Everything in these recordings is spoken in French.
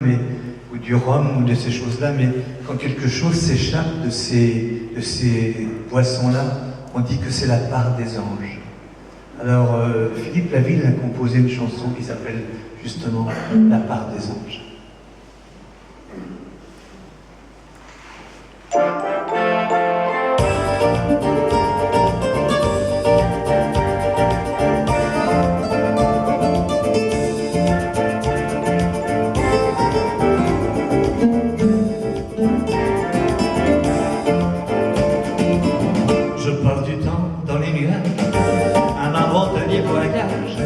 ou du rhum ou de ces choses-là, mais quand quelque chose s'échappe de ces boissons-là, on dit que c'est la part des anges. Alors Philippe Laville a composé une chanson qui s'appelle justement La part des anges. Je passe du temps dans les nuages à m'abandonner voyage,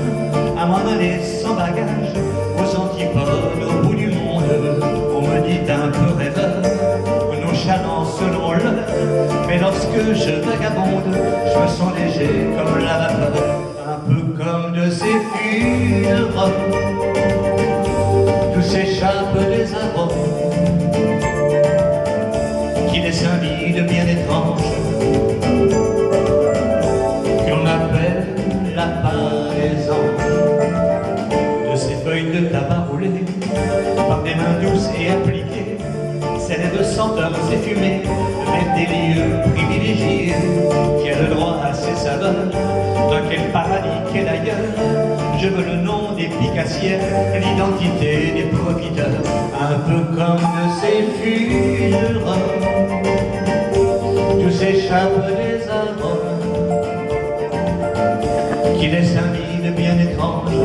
à m'en aller sans bagage aux antipodes, au bout du monde. On me dit un peu rêveur, nonchalant selon l'heure, mais lorsque je vagabonde, je me sens léger comme la vapeur, un peu comme de ces fûts de rhum. Tout s'échappe des arômes qui laissent un vide bien étrange, qu'on appelle la part des anges. De ces feuilles de tabac roulées par des mains douces et appliquées, s'élève senteurs et fumées vers des lieux privilégiés, qui a le droit à ses saveurs. Dans quel paradis, quel ailleurs, je veux le nom des picassières, l'identité des profiteurs, un peu comme de ces fûts de rhum. Tout s'échappe des arômes qui laissent un vide bien étrange,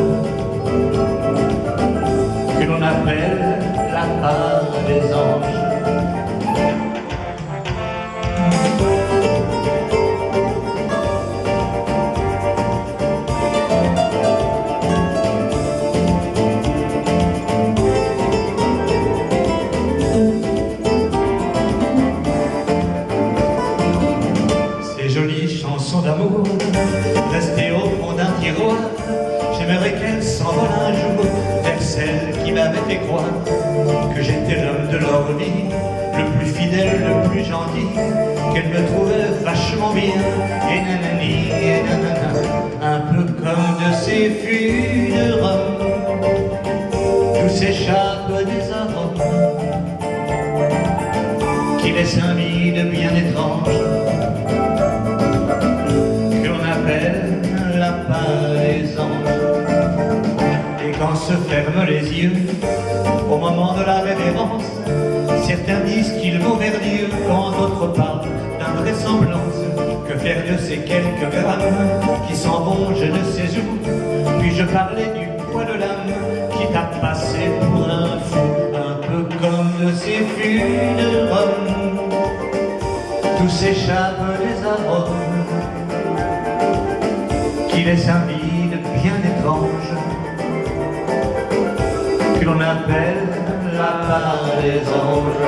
que l'on appelle la part des anges. Chansons d'amour, restées au fond d'un tiroir, j'aimerais qu'elles s'envolent un jour vers celle qui m'avait fait croire que j'étais l'homme de leur vie, le plus fidèle, le plus gentil, qu'elle me trouvait vachement bien, et nanani, et nanana, un peu comme de ces fûts de rhum. Tout s'échappe des arômes qui laissent un vide bien étrange, la part des anges. Et quand se ferment les yeux au moment de la révérence, certains disent qu'ils vont vers Dieu, quand d'autres parlent d'invraisemblance. Que faire de ces quelques grammes qui s'en vont je ne sais où? Puis je parlais du poids de l'âme qui t'a passé pour un fou, un peu comme de ces fûts de rhum. Tout s'échappe des arômes qui laisse un vide bien étrange, que l'on appelle la part des anges.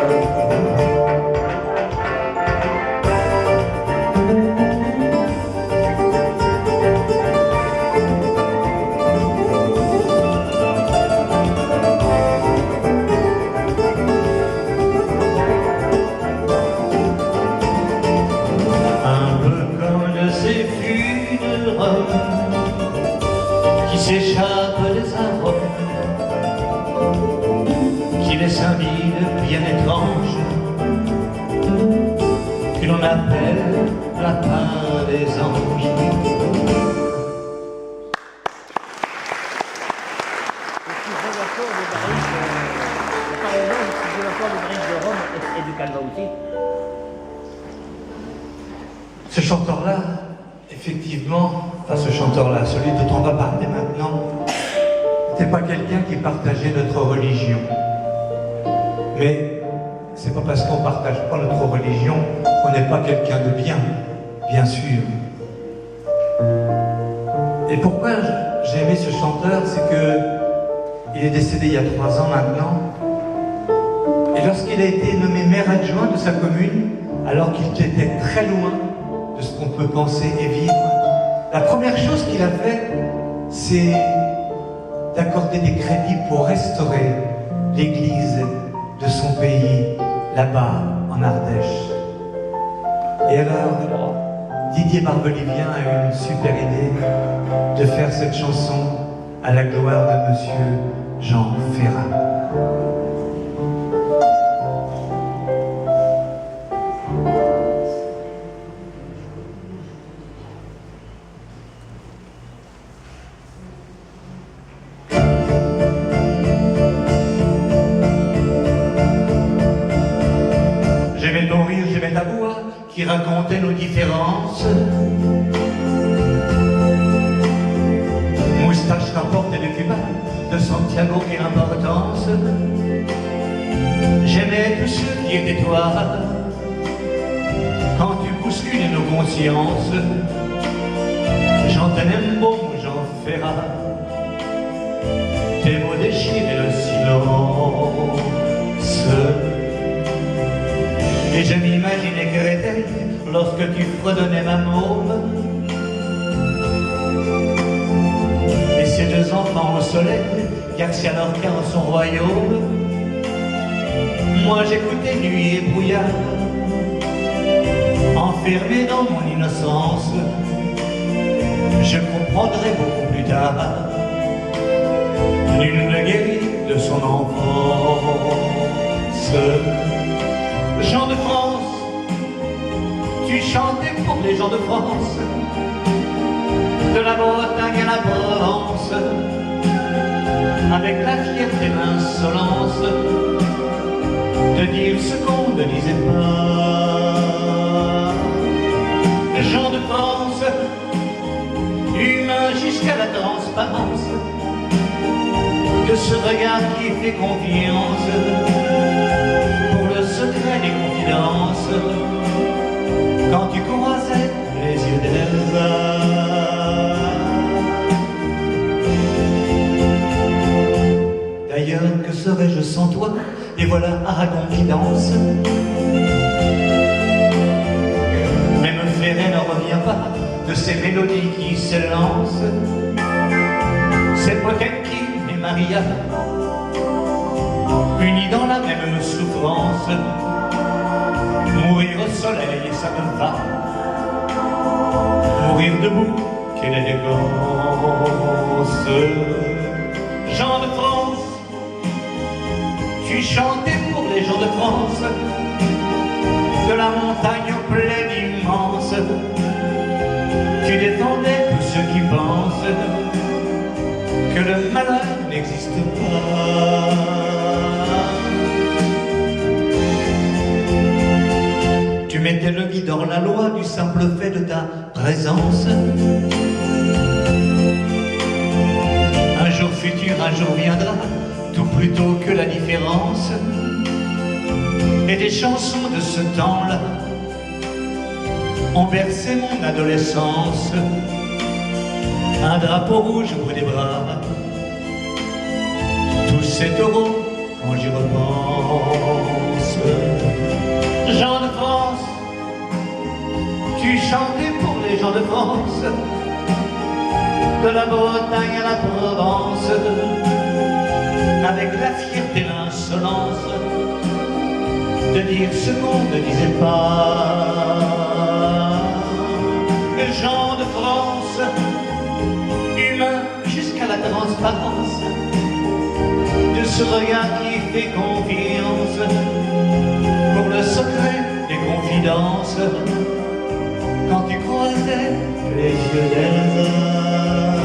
Qui s'échappe des arômes, qui laisse un vide bien étrange, que l'on appelle la part des anges. Ce chanteur-là, effectivement, ce chanteur-là, celui dont on va parler maintenant, n'était pas quelqu'un qui partageait notre religion. Mais c'est pas parce qu'on ne partage pas notre religion qu'on n'est pas quelqu'un de bien sûr. Et pourquoi j'ai aimé ce chanteur, c'est qu'il est décédé il y a 3 ans maintenant. Et lorsqu'il a été nommé maire adjoint de sa commune, alors qu'il était très loin de ce qu'on peut penser et vivre, la première chose qu'il a fait, c'est d'accorder des crédits pour restaurer l'église de son pays, là-bas, en Ardèche. Et alors, Didier Barbelivien a eu une super idée de faire cette chanson à la gloire de Monsieur Jean Ferrat. qui racontait nos différences. Moustache rapportée de Cuba, de Santiago et l'importance. J'aimais tous ceux qui étaient toi, quand tu bouscules nos consciences. Jean Tenenbaum ou Jean Ferrat, tes mots déchirent le silence. Et je m'imaginais Gretel lorsque tu fredonnais ma môme. Et ces deux enfants au soleil, Garcia Lorca en son royaume. Moi j'écoutais nuit et brouillard, enfermé dans mon innocence. Je comprendrai beaucoup plus tard, nul ne guérit de son enfance. Jean de France, tu chantais pour les gens de France, de la Bretagne à la Provence, avec la fierté et l'insolence de dire ce qu'on ne disait pas. Jean de France, humain jusqu'à la transparence, de ce regard qui fait confiance pour le secret des confidences, quand tu croisais les yeux d'Elsa. D'ailleurs, que serais-je sans toi? Et voilà Aragon qui danse. Même Ferret n'en revient pas de ces mélodies qui s'élancent. C'est Potemkin et Maria, unis dans la même souffrance. Mourir au soleil, ça me va. Mourir debout, quelle élégance. Jean de France, tu chantais pour les gens de France, de la montagne aux plaines immenses. Tu défendais tous ceux qui pensent que le malheur n'existe pas. Tu mettais le guide hors la loi du simple fait de ta présence. Un jour futur, un jour viendra, tout plutôt que la différence. Et des chansons de ce temps-là ont bercé mon adolescence. Un drapeau rouge au bout des bras, tous ces taureaux quand j'y repense. Jean de France, tu chantais pour les gens de France, de la Bretagne à la Provence, avec la fierté et l'insolence de dire ce qu'on ne disait pas. Jean de France, humain jusqu'à la transparence, de ce regard qui fait confiance pour le secret des confidences, quand tu croisais les yeux d'Elsa.